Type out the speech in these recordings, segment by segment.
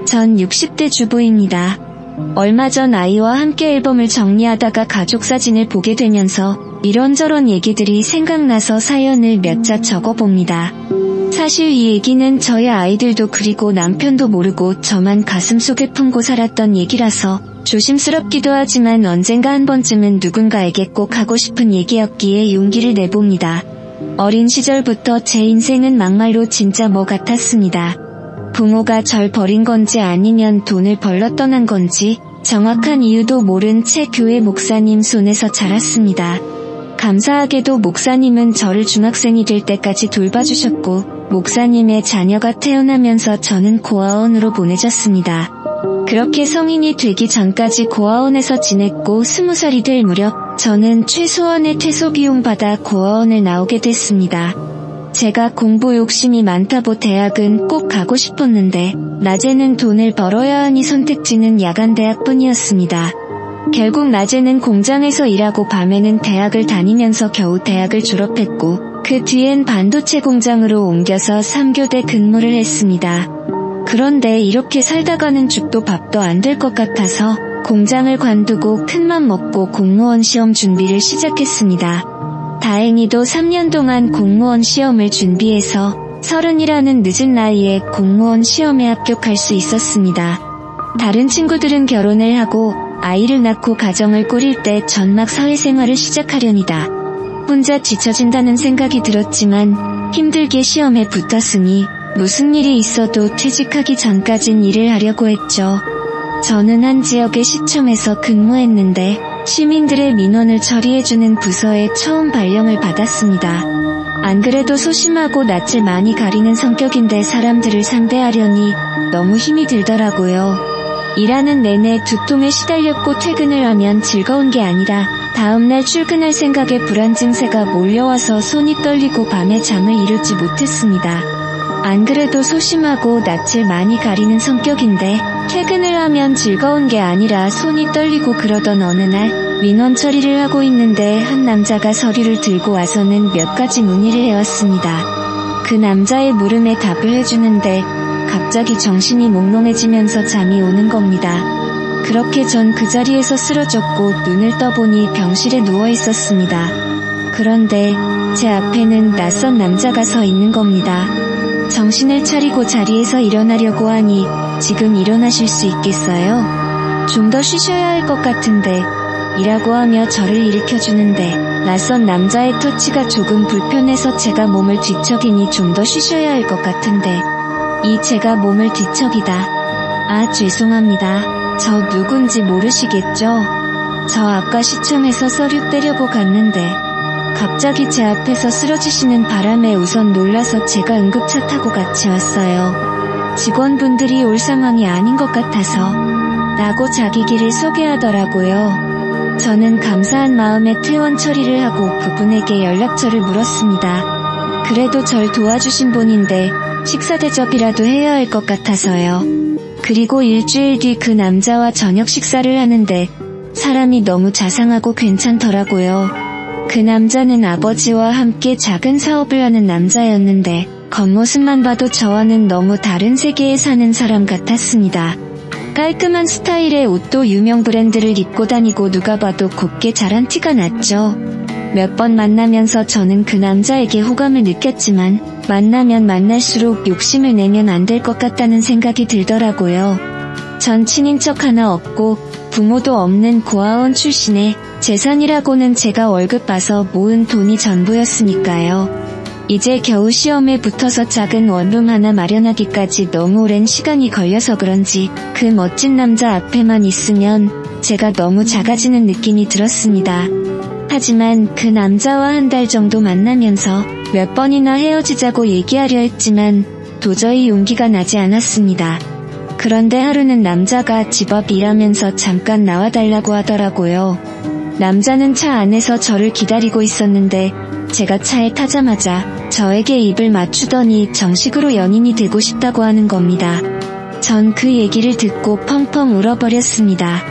전 60대 주부입니다. 얼마 전 아이와 함께 앨범을 정리하다가 가족 사진을 보게 되면서 이런저런 얘기들이 생각나서 사연을 몇 자 적어봅니다. 사실 이 얘기는 저희 아이들도 그리고 남편도 모르고 저만 가슴속에 품고 살았던 얘기라서 조심스럽기도 하지만 언젠가 한 번쯤은 누군가에게 꼭 하고 싶은 얘기였기에 용기를 내봅니다. 어린 시절부터 제 인생은 막말로 진짜 뭐 같았습니다. 부모가 절 버린 건지 아니면 돈을 벌러 떠난 건지 정확한 이유도 모른 채 교회 목사님 손에서 자랐습니다. 감사하게도 목사님은 저를 중학생이 될 때까지 돌봐주셨고 목사님의 자녀가 태어나면서 저는 고아원으로 보내졌습니다. 그렇게 성인이 되기 전까지 고아원에서 지냈고 20살이 될 무렵 저는 최소한의 퇴소 비용 받아 고아원을 나오게 됐습니다. 제가 공부 욕심이 많다고 대학은 꼭 가고 싶었는데 낮에는 돈을 벌어야 하니 선택지는 야간대학뿐이었습니다. 결국 낮에는 공장에서 일하고 밤에는 대학을 다니면서 겨우 대학을 졸업했고 그 뒤엔 반도체 공장으로 옮겨서 3교대 근무를 했습니다. 그런데 이렇게 살다가는 죽도 밥도 안 될 것 같아서 공장을 관두고 큰맘 먹고 공무원 시험 준비를 시작했습니다. 다행히도 3년 동안 공무원 시험을 준비해서 30이라는 늦은 나이에 공무원 시험에 합격할 수 있었습니다. 다른 친구들은 결혼을 하고 아이를 낳고 가정을 꾸릴 때 전 막 사회생활을 시작하려니다. 혼자 지쳐진다는 생각이 들었지만 힘들게 시험에 붙었으니 무슨 일이 있어도 퇴직하기 전까진 일을 하려고 했죠. 저는 한 지역의 시청에서 근무했는데 시민들의 민원을 처리해주는 부서에 처음 발령을 받았습니다. 안 그래도 소심하고 낯을 많이 가리는 성격인데 사람들을 상대하려니 너무 힘이 들더라고요. 일하는 내내 두통에 시달렸고 퇴근을 하면 즐거운 게 아니라 다음날 출근할 생각에 불안 증세가 몰려와서 손이 떨리고 밤에 잠을 이루지 못했습니다. 안 그래도 소심하고 낯을 많이 가리는 성격인데 퇴근을 하면 즐거운 게 아니라 손이 떨리고 그러던 어느 날 민원 처리를 하고 있는데 한 남자가 서류를 들고 와서는 몇 가지 문의를 해왔습니다. 그 남자의 물음에 답을 해주는데 갑자기 정신이 몽롱해지면서 잠이 오는 겁니다. 그렇게 전 그 자리에서 쓰러졌고 눈을 떠보니 병실에 누워 있었습니다. 그런데 제 앞에는 낯선 남자가 서 있는 겁니다. 정신을 차리고 자리에서 일어나려고 하니 지금 일어나실 수 있겠어요? 좀 더 쉬셔야 할 것 같은데 이라고 하며 저를 일으켜주는데 낯선 남자의 터치가 조금 불편해서 제가 몸을 뒤척이니 좀 더 쉬셔야 할 것 같은데 제가 몸을 뒤척이다. 아 죄송합니다. 저 누군지 모르시겠죠? 저 아까 시청에서 서류 떼려고 갔는데 갑자기 제 앞에서 쓰러지시는 바람에 우선 놀라서 제가 응급차 타고 같이 왔어요. 직원분들이 올 상황이 아닌 것 같아서 라고 자기 길을 소개하더라고요. 저는 감사한 마음에 퇴원 처리를 하고 그분에게 연락처를 물었습니다. 그래도 절 도와주신 분인데 식사 대접이라도 해야 할 것 같아서요. 그리고 일주일 뒤 그 남자와 저녁 식사를 하는데 사람이 너무 자상하고 괜찮더라고요. 그 남자는 아버지와 함께 작은 사업을 하는 남자였는데 겉모습만 봐도 저와는 너무 다른 세계에 사는 사람 같았습니다. 깔끔한 스타일의 옷도 유명 브랜드를 입고 다니고 누가 봐도 곱게 자란 티가 났죠. 몇 번 만나면서 저는 그 남자에게 호감을 느꼈지만 만나면 만날수록 욕심을 내면 안 될 것 같다는 생각이 들더라고요. 전 친인척 하나 없고 부모도 없는 고아원 출신에 재산이라고는 제가 월급 봐서 모은 돈이 전부였으니까요. 이제 겨우 시험에 붙어서 작은 원룸 하나 마련하기까지 너무 오랜 시간이 걸려서 그런지 그 멋진 남자 앞에만 있으면 제가 너무 작아지는 느낌이 들었습니다. 하지만 그 남자와 한 달 정도 만나면서 몇 번이나 헤어지자고 얘기하려 했지만 도저히 용기가 나지 않았습니다. 그런데 하루는 남자가 집 앞 일하면서 잠깐 나와달라고 하더라고요. 남자는 차 안에서 저를 기다리고 있었는데 제가 차에 타자마자 저에게 입을 맞추더니 정식으로 연인이 되고 싶다고 하는 겁니다. 전 그 얘기를 듣고 펑펑 울어버렸습니다.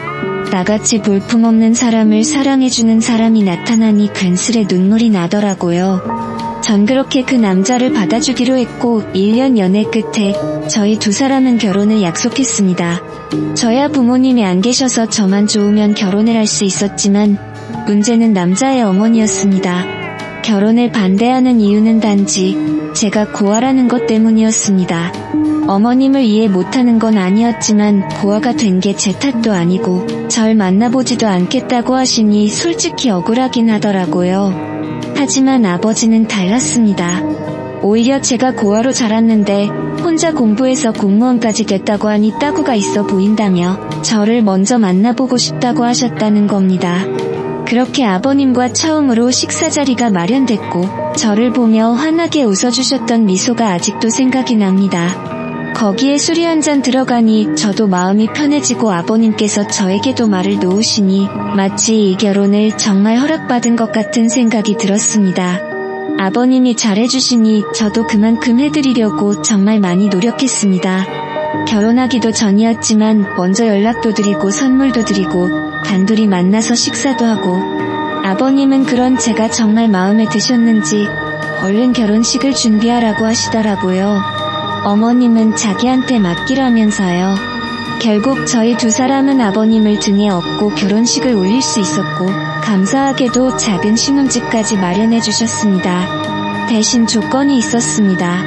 나같이 볼품없는 사람을 사랑해주는 사람이 나타나니 괜스레 눈물이 나더라고요. 전 그렇게 그 남자를 받아주기로 했고 1년 연애 끝에 저희 두 사람은 결혼을 약속했습니다. 저야 부모님이 안 계셔서 저만 좋으면 결혼을 할 수 있었지만 문제는 남자의 어머니였습니다. 결혼을 반대하는 이유는 단지 제가 고아라는 것 때문이었습니다. 어머님을 이해 못하는 건 아니었지만 고아가 된 게 제 탓도 아니고 절 만나보지도 않겠다고 하시니 솔직히 억울하긴 하더라고요. 하지만 아버지는 달랐습니다. 오히려 제가 고아로 자랐는데 혼자 공부해서 공무원까지 됐다고 하니 따구가 있어 보인다며 저를 먼저 만나보고 싶다고 하셨다는 겁니다. 그렇게 아버님과 처음으로 식사 자리가 마련됐고 저를 보며 환하게 웃어주셨던 미소가 아직도 생각이 납니다. 거기에 술이 한 잔 들어가니 저도 마음이 편해지고 아버님께서 저에게도 말을 놓으시니 마치 이 결혼을 정말 허락받은 것 같은 생각이 들었습니다. 아버님이 잘해주시니 저도 그만큼 해드리려고 정말 많이 노력했습니다. 결혼하기도 전이었지만 먼저 연락도 드리고 선물도 드리고 단둘이 만나서 식사도 하고 아버님은 그런 제가 정말 마음에 드셨는지 얼른 결혼식을 준비하라고 하시더라고요. 어머님은 자기한테 맡기라면서요. 결국 저희 두 사람은 아버님을 등에 업고 결혼식을 올릴 수 있었고 감사하게도 작은 신혼집까지 마련해 주셨습니다. 대신 조건이 있었습니다.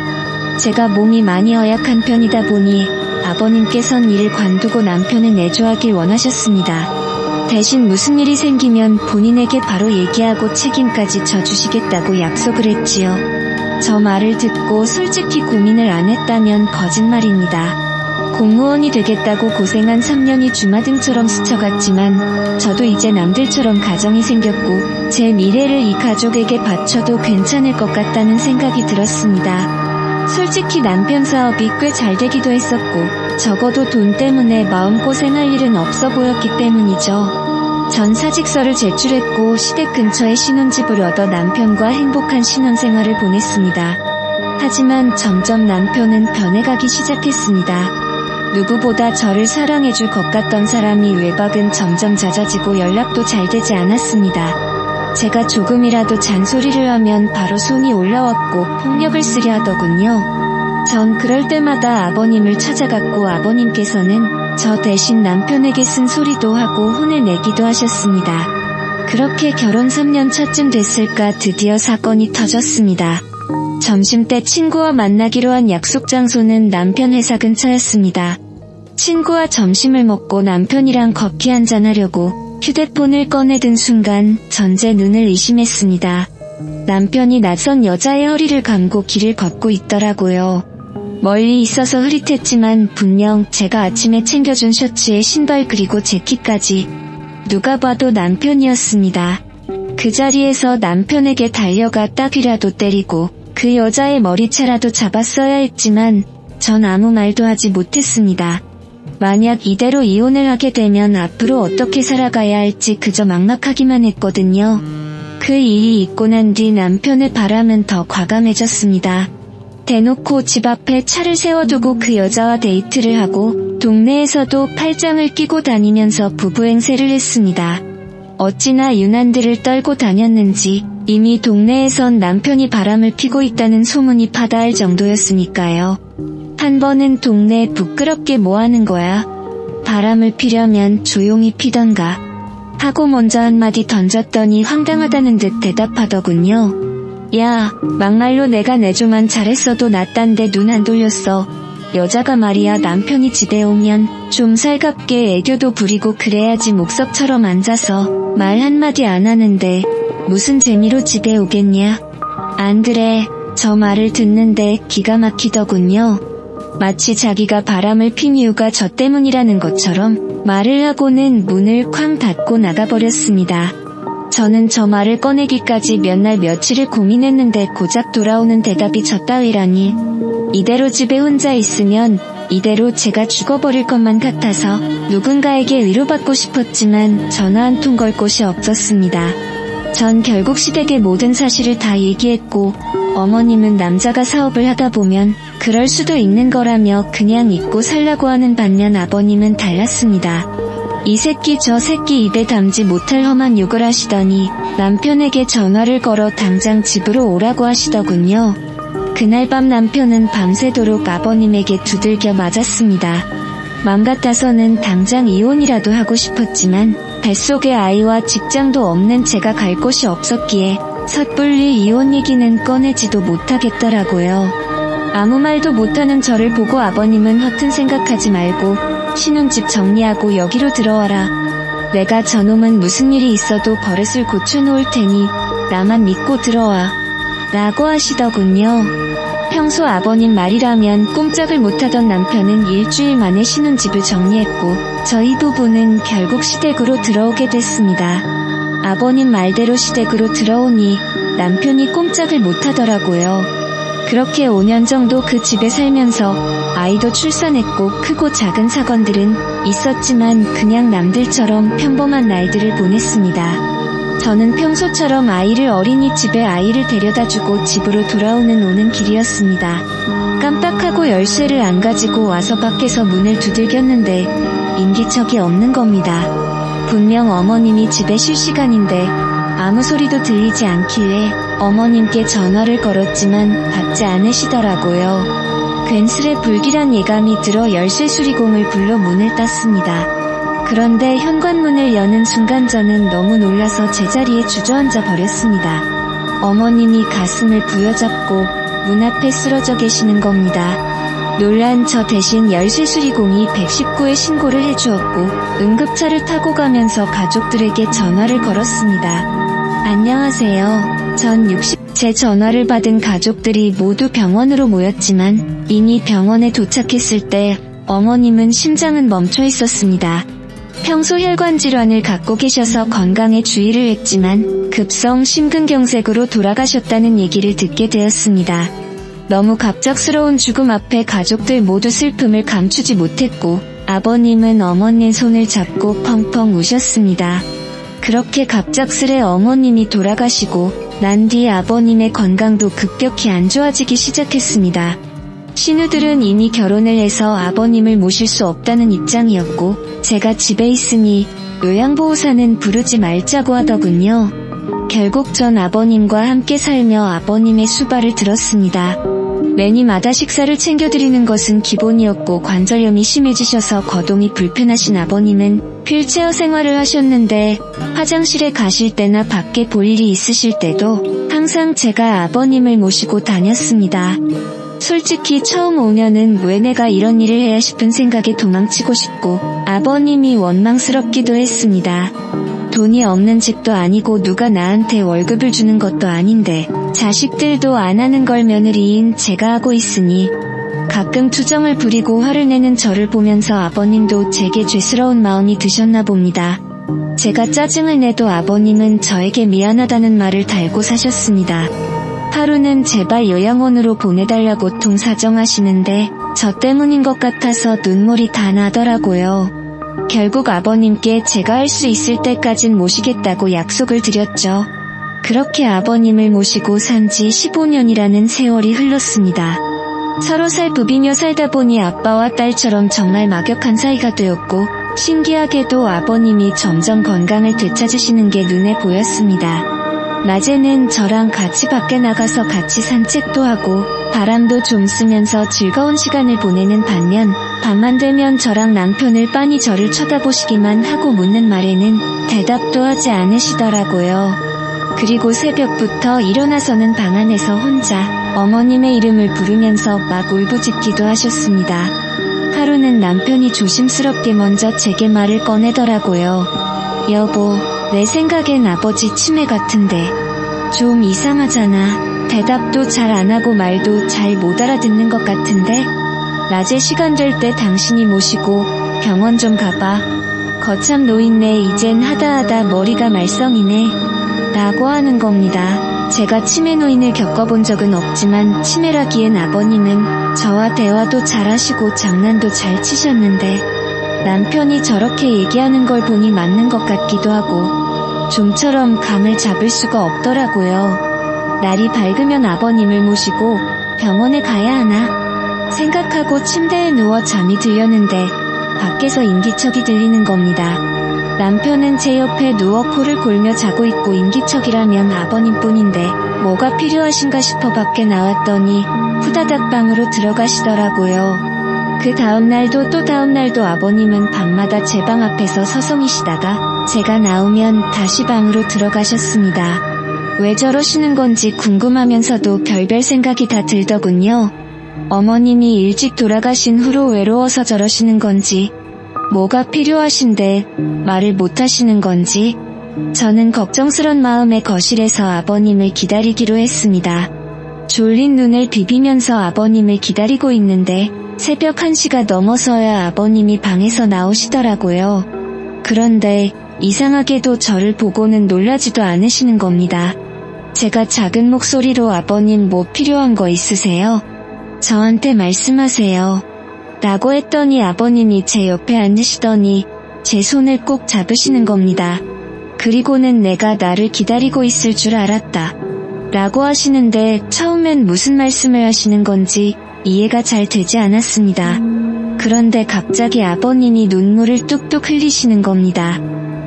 제가 몸이 많이 허약한 편이다 보니 아버님께선 일을 관두고 남편을 내조하길 원하셨습니다. 대신 무슨 일이 생기면 본인에게 바로 얘기하고 책임까지 져주시겠다고 약속을 했지요. 저 말을 듣고 솔직히 고민을 안 했다면 거짓말입니다. 공무원이 되겠다고 고생한 3년이 주마등처럼 스쳐갔지만 저도 이제 남들처럼 가정이 생겼고 제 미래를 이 가족에게 바쳐도 괜찮을 것 같다는 생각이 들었습니다. 솔직히 남편 사업이 꽤 잘 되기도 했었고 적어도 돈 때문에 마음고생할 일은 없어 보였기 때문이죠. 전 사직서를 제출했고 시댁 근처에 신혼집을 얻어 남편과 행복한 신혼생활을 보냈습니다. 하지만 점점 남편은 변해가기 시작했습니다. 누구보다 저를 사랑해줄 것 같던 사람이 외박은 점점 잦아지고 연락도 잘 되지 않았습니다. 제가 조금이라도 잔소리를 하면 바로 손이 올라왔고 폭력을 쓰려 하더군요. 전 그럴 때마다 아버님을 찾아갔고 아버님께서는 저 대신 남편에게 쓴소리도 하고 혼을 내기도 하셨습니다. 그렇게 결혼 3년 차쯤 됐을까 드디어 사건이 터졌습니다. 점심때 친구와 만나기로 한 약속 장소는 남편 회사 근처였습니다. 친구와 점심을 먹고 남편이랑 커피 한잔 하려고 휴대폰을 꺼내든 순간 전 제 눈을 의심했습니다. 남편이 낯선 여자의 허리를 감고 길을 걷고 있더라고요. 멀리 있어서 흐릿했지만 분명 제가 아침에 챙겨준 셔츠에 신발 그리고 재킷까지 누가 봐도 남편이었습니다. 그 자리에서 남편에게 달려가 따귀라도 때리고 그 여자의 머리채라도 잡았어야 했지만 전 아무 말도 하지 못했습니다. 만약 이대로 이혼을 하게 되면 앞으로 어떻게 살아가야 할지 그저 막막하기만 했거든요. 그 일이 있고 난 뒤 남편의 바람은 더 과감해졌습니다. 대놓고 집 앞에 차를 세워두고 그 여자와 데이트를 하고 동네에서도 팔짱을 끼고 다니면서 부부 행세를 했습니다. 어찌나 유난들을 떨고 다녔는지 이미 동네에선 남편이 바람을 피고 있다는 소문이 파다할 정도였으니까요. 한 번은 동네에 부끄럽게 뭐하는 거야? 바람을 피려면 조용히 피던가 하고 먼저 한마디 던졌더니 황당하다는 듯 대답하더군요. 야, 막말로 내가 내조만 잘했어도 나 딴 데 눈 안 돌렸어. 여자가 말이야 남편이 집에 오면 좀 살갑게 애교도 부리고 그래야지 목석처럼 앉아서 말 한마디 안 하는데 무슨 재미로 집에 오겠냐? 안 그래, 저 말을 듣는데 기가 막히더군요. 마치 자기가 바람을 핀 이유가 저 때문이라는 것처럼 말을 하고는 문을 쾅 닫고 나가버렸습니다. 저는 저 말을 꺼내기까지 몇 날 며칠을 고민했는데 고작 돌아오는 대답이 저 따위라니. 이대로 집에 혼자 있으면 이대로 제가 죽어버릴 것만 같아서 누군가에게 위로받고 싶었지만 전화 한 통 걸 곳이 없었습니다. 전 결국 시댁에 모든 사실을 다 얘기했고 어머님은 남자가 사업을 하다 보면 그럴 수도 있는 거라며 그냥 잊고 살라고 하는 반면 아버님은 달랐습니다. 이 새끼 저 새끼 입에 담지 못할 험한 욕을 하시더니 남편에게 전화를 걸어 당장 집으로 오라고 하시더군요. 그날 밤 남편은 밤새도록 아버님에게 두들겨 맞았습니다. 맘 같아서는 당장 이혼이라도 하고 싶었지만 뱃속에 아이와 직장도 없는 제가 갈 곳이 없었기에 섣불리 이혼 얘기는 꺼내지도 못하겠더라고요. 아무 말도 못하는 저를 보고 아버님은 허튼 생각하지 말고 신혼집 정리하고 여기로 들어와라. 내가 저놈은 무슨 일이 있어도 버릇을 고쳐놓을 테니 나만 믿고 들어와. 라고 하시더군요. 평소 아버님 말이라면 꼼짝을 못하던 남편은 일주일 만에 신혼집을 정리했고 저희 부부는 결국 시댁으로 들어오게 됐습니다. 아버님 말대로 시댁으로 들어오니 남편이 꼼짝을 못하더라고요. 그렇게 5년 정도 그 집에 살면서 아이도 출산했고 크고 작은 사건들은 있었지만 그냥 남들처럼 평범한 날들을 보냈습니다. 저는 평소처럼 아이를 어린이집에 아이를 데려다주고 집으로 돌아오는 오는 길이었습니다. 깜빡하고 열쇠를 안 가지고 와서 밖에서 문을 두들겼는데 인기척이 없는 겁니다. 분명 어머님이 집에 쉴 시간인데 아무 소리도 들리지 않길래 어머님께 전화를 걸었지만 받지 않으시더라고요. 괜스레 불길한 예감이 들어 열쇠 수리공을 불러 문을 땄습니다. 그런데 현관문을 여는 순간 저는 너무 놀라서 제자리에 주저앉아 버렸습니다. 어머님이 가슴을 부여잡고 문 앞에 쓰러져 계시는 겁니다. 놀란 저 대신 열쇠 수리공이 119에 신고를 해주었고 응급차를 타고 가면서 가족들에게 전화를 걸었습니다. 안녕하세요. 전 60제 전화를 받은 가족들이 모두 병원으로 모였지만 이미 병원에 도착했을 때 어머님은 심장은 멈춰 있었습니다. 평소 혈관 질환을 갖고 계셔서 건강에 주의를 했지만 급성 심근경색으로 돌아가셨다는 얘기를 듣게 되었습니다. 너무 갑작스러운 죽음 앞에 가족들 모두 슬픔을 감추지 못했고 아버님은 어머니의 손을 잡고 펑펑 우셨습니다. 그렇게 갑작스레 어머님이 돌아가시고 난 뒤 아버님의 건강도 급격히 안 좋아지기 시작했습니다. 신우들은 이미 결혼을 해서 아버님을 모실 수 없다는 입장이었고 제가 집에 있으니 요양보호사는 부르지 말자고 하더군요. 결국 전 아버님과 함께 살며 아버님의 수발을 들었습니다. 매니마다 식사를 챙겨드리는 것은 기본이었고 관절염이 심해지셔서 거동이 불편하신 아버님은 휠체어 생활을 하셨는데 화장실에 가실 때나 밖에 볼 일이 있으실 때도 항상 제가 아버님을 모시고 다녔습니다. 솔직히 처음 5년은 왜 내가 이런 일을 해야 싶은 생각에 도망치고 싶고 아버님이 원망스럽기도 했습니다. 돈이 없는 집도 아니고 누가 나한테 월급을 주는 것도 아닌데 자식들도 안 하는 걸 며느리인 제가 하고 있으니 가끔 투정을 부리고 화를 내는 저를 보면서 아버님도 제게 죄스러운 마음이 드셨나 봅니다. 제가 짜증을 내도 아버님은 저에게 미안하다는 말을 달고 사셨습니다. 하루는 제발 요양원으로 보내달라고 통사정하시는데 저 때문인 것 같아서 눈물이 다 나더라고요. 결국 아버님께 제가 할 수 있을 때까진 모시겠다고 약속을 드렸죠. 그렇게 아버님을 모시고 산 지 15년이라는 세월이 흘렀습니다. 서로 살부비며 살다 보니 아빠와 딸처럼 정말 막역한 사이가 되었고 신기하게도 아버님이 점점 건강을 되찾으시는 게 눈에 보였습니다. 낮에는 저랑 같이 밖에 나가서 같이 산책도 하고 바람도 좀 쐬면서 즐거운 시간을 보내는 반면 밤만 되면 저랑 남편을 빤히 저를 쳐다보시기만 하고 묻는 말에는 대답도 하지 않으시더라고요. 그리고 새벽부터 일어나서는 방 안에서 혼자 어머님의 이름을 부르면서 막 울부짖기도 하셨습니다. 하루는 남편이 조심스럽게 먼저 제게 말을 꺼내더라고요. 여보, 내 생각엔 아버지 치매 같은데 좀 이상하잖아. 대답도 잘 안하고 말도 잘 못 알아듣는 것 같은데 낮에 시간 될 때 당신이 모시고 병원 좀 가봐. 거참 노인네 이젠 하다하다 머리가 말썽이네 라고 하는 겁니다. 제가 치매 노인을 겪어본 적은 없지만 치매라기엔 아버님은 저와 대화도 잘하시고 장난도 잘 치셨는데 남편이 저렇게 얘기하는 걸 보니 맞는 것 같기도 하고 좀처럼 감을 잡을 수가 없더라고요. 날이 밝으면 아버님을 모시고 병원에 가야 하나 생각하고 침대에 누워 잠이 들려는데 밖에서 인기척이 들리는 겁니다. 남편은 제 옆에 누워 코를 골며 자고 있고 인기척이라면 아버님뿐인데 뭐가 필요하신가 싶어 밖에 나왔더니 후다닥 방으로 들어가시더라고요. 그 다음날도 또 다음날도 아버님은 밤마다 제 방 앞에서 서성이시다가 제가 나오면 다시 방으로 들어가셨습니다. 왜 저러시는 건지 궁금하면서도 별별 생각이 다 들더군요. 어머님이 일찍 돌아가신 후로 외로워서 저러시는 건지, 뭐가 필요하신데 말을 못하시는 건지, 저는 걱정스런 마음에 거실에서 아버님을 기다리기로 했습니다. 졸린 눈을 비비면서 아버님을 기다리고 있는데 새벽 1시가 넘어서야 아버님이 방에서 나오시더라고요. 그런데 이상하게도 저를 보고는 놀라지도 않으시는 겁니다. 제가 작은 목소리로 아버님 뭐 필요한 거 있으세요? 저한테 말씀하세요. 라고 했더니 아버님이 제 옆에 앉으시더니 제 손을 꼭 잡으시는 겁니다. 그리고는 내가 나를 기다리고 있을 줄 알았다. 라고 하시는데 처음엔 무슨 말씀을 하시는 건지 이해가 잘 되지 않았습니다. 그런데 갑자기 아버님이 눈물을 뚝뚝 흘리시는 겁니다.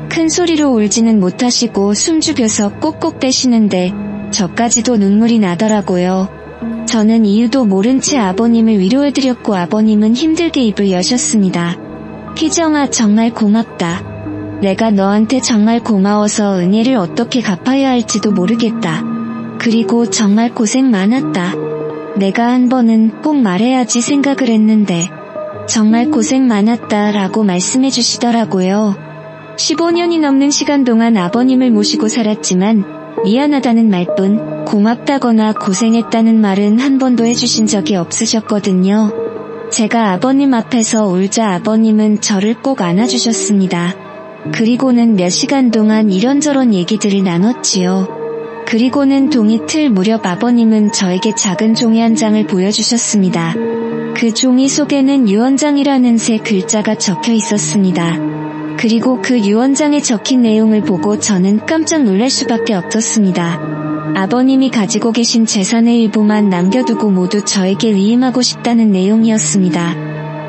큰 소리로 울지는 못하시고 숨죽여서 꼭꼭 떼시는데 저까지도 눈물이 나더라고요. 저는 이유도 모른 채 아버님을 위로해드렸고 아버님은 힘들게 입을 여셨습니다. 희정아 정말 고맙다. 내가 너한테 정말 고마워서 은혜를 어떻게 갚아야 할지도 모르겠다. 그리고 정말 고생 많았다. 내가 한 번은 꼭 말해야지 생각을 했는데 정말 고생 많았다 라고 말씀해 주시더라고요. 15년이 넘는 시간 동안 아버님을 모시고 살았지만 미안하다는 말뿐 고맙다거나 고생했다는 말은 한 번도 해주신 적이 없으셨거든요. 제가 아버님 앞에서 울자 아버님은 저를 꼭 안아주셨습니다. 그리고는 몇 시간 동안 이런저런 얘기들을 나눴지요. 그리고는 동이 틀 무렵 아버님은 저에게 작은 종이 한 장을 보여주셨습니다. 그 종이 속에는 유언장이라는 세 글자가 적혀 있었습니다. 그리고 그 유언장에 적힌 내용을 보고 저는 깜짝 놀랄 수밖에 없었습니다. 아버님이 가지고 계신 재산의 일부만 남겨두고 모두 저에게 위임하고 싶다는 내용이었습니다.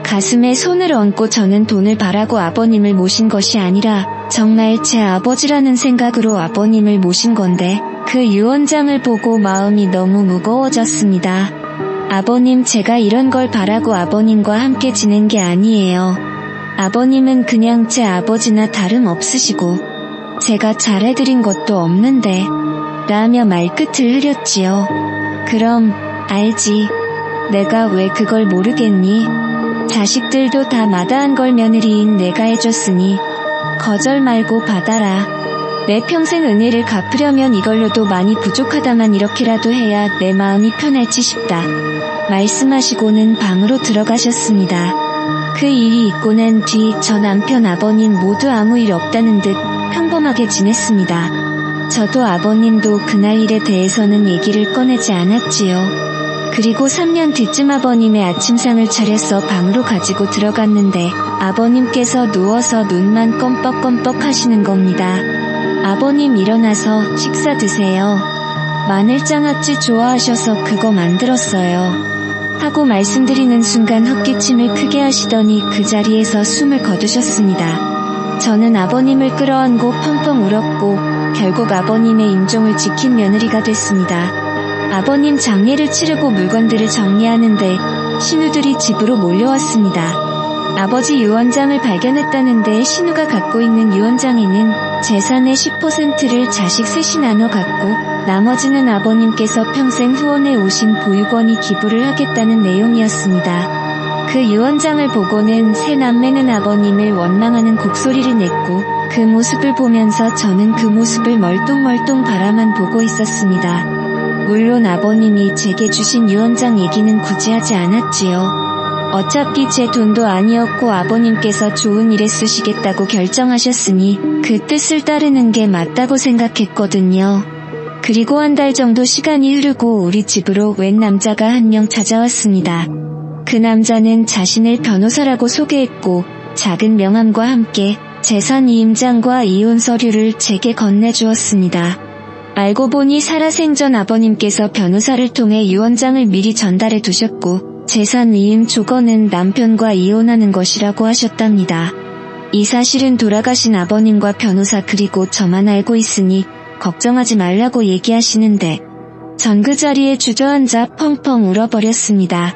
가슴에 손을 얹고 저는 돈을 바라고 아버님을 모신 것이 아니라 정말 제 아버지라는 생각으로 아버님을 모신 건데 그 유언장을 보고 마음이 너무 무거워졌습니다. 아버님 제가 이런 걸 바라고 아버님과 함께 지낸 게 아니에요. 아버님은 그냥 제 아버지나 다름없으시고 제가 잘해드린 것도 없는데 라며 말끝을 흐렸지요. 그럼 알지. 내가 왜 그걸 모르겠니? 자식들도 다 마다한 걸 며느리인 내가 해줬으니 거절 말고 받아라. 내 평생 은혜를 갚으려면 이걸로도 많이 부족하다만 이렇게라도 해야 내 마음이 편할지 싶다. 말씀하시고는 방으로 들어가셨습니다. 그 일이 있고 난 뒤 저 남편 아버님 모두 아무 일 없다는 듯 평범하게 지냈습니다. 저도 아버님도 그날 일에 대해서는 얘기를 꺼내지 않았지요. 그리고 3년 뒤쯤 아버님의 아침상을 차려서 방으로 가지고 들어갔는데 아버님께서 누워서 눈만 껌뻑껌뻑 하시는 겁니다. 아버님 일어나서 식사 드세요. 마늘장아찌 좋아하셔서 그거 만들었어요. 하고 말씀드리는 순간 헛기침을 크게 하시더니 그 자리에서 숨을 거두셨습니다. 저는 아버님을 끌어안고 펑펑 울었고 결국 아버님의 임종을 지킨 며느리가 됐습니다. 아버님 장례를 치르고 물건들을 정리하는데 신우들이 집으로 몰려왔습니다. 아버지 유언장을 발견했다는데 신우가 갖고 있는 유언장에는 재산의 10%를 자식 셋이 나눠 갖고 나머지는 아버님께서 평생 후원해 오신 보육원이 기부를 하겠다는 내용이었습니다. 그 유언장을 보고는 세 남매는 아버님을 원망하는 곡소리를 냈고 그 모습을 보면서 저는 그 모습을 멀뚱멀뚱 바라만 보고 있었습니다. 물론 아버님이 제게 주신 유언장 얘기는 굳이 하지 않았지요. 어차피 제 돈도 아니었고 아버님께서 좋은 일에 쓰시겠다고 결정하셨으니 그 뜻을 따르는 게 맞다고 생각했거든요. 그리고 한 달 정도 시간이 흐르고 우리 집으로 웬 남자가 한 명 찾아왔습니다. 그 남자는 자신을 변호사라고 소개했고 작은 명함과 함께 재산 이임장과 이혼 서류를 제게 건네주었습니다. 알고 보니 살아생전 아버님께서 변호사를 통해 유언장을 미리 전달해 두셨고 재산 위임 조건은 남편과 이혼하는 것이라고 하셨답니다. 이 사실은 돌아가신 아버님과 변호사 그리고 저만 알고 있으니 걱정하지 말라고 얘기하시는데 전 그 자리에 주저앉아 펑펑 울어버렸습니다.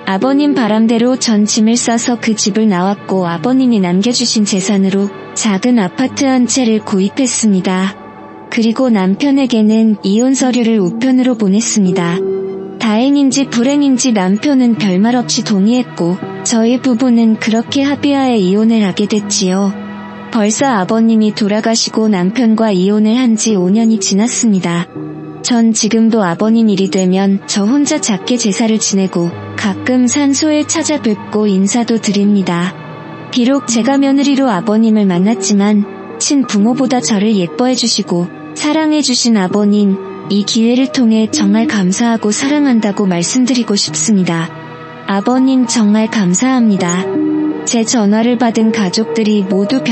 아버님 바람대로 전 짐을 싸서 그 집을 나왔고 아버님이 남겨주신 재산으로 작은 아파트 한 채를 구입했습니다. 그리고 남편에게는 이혼 서류를 우편으로 보냈습니다. 다행인지 불행인지 남편은 별말 없이 동의했고 저희 부부는 그렇게 합의하에 이혼을 하게 됐지요. 벌써 아버님이 돌아가시고 남편과 이혼을 한 지 5년이 지났습니다. 전 지금도 아버님 일이 되면 저 혼자 작게 제사를 지내고 가끔 산소에 찾아뵙고 인사도 드립니다. 비록 제가 며느리로 아버님을 만났지만 친부모보다 저를 예뻐해주시고 사랑해주신 아버님, 이 기회를 통해 정말 감사하고 사랑한다고 말씀드리고 싶습니다. 아버님 정말 감사합니다. 제 전화를 받은 가족들이 모두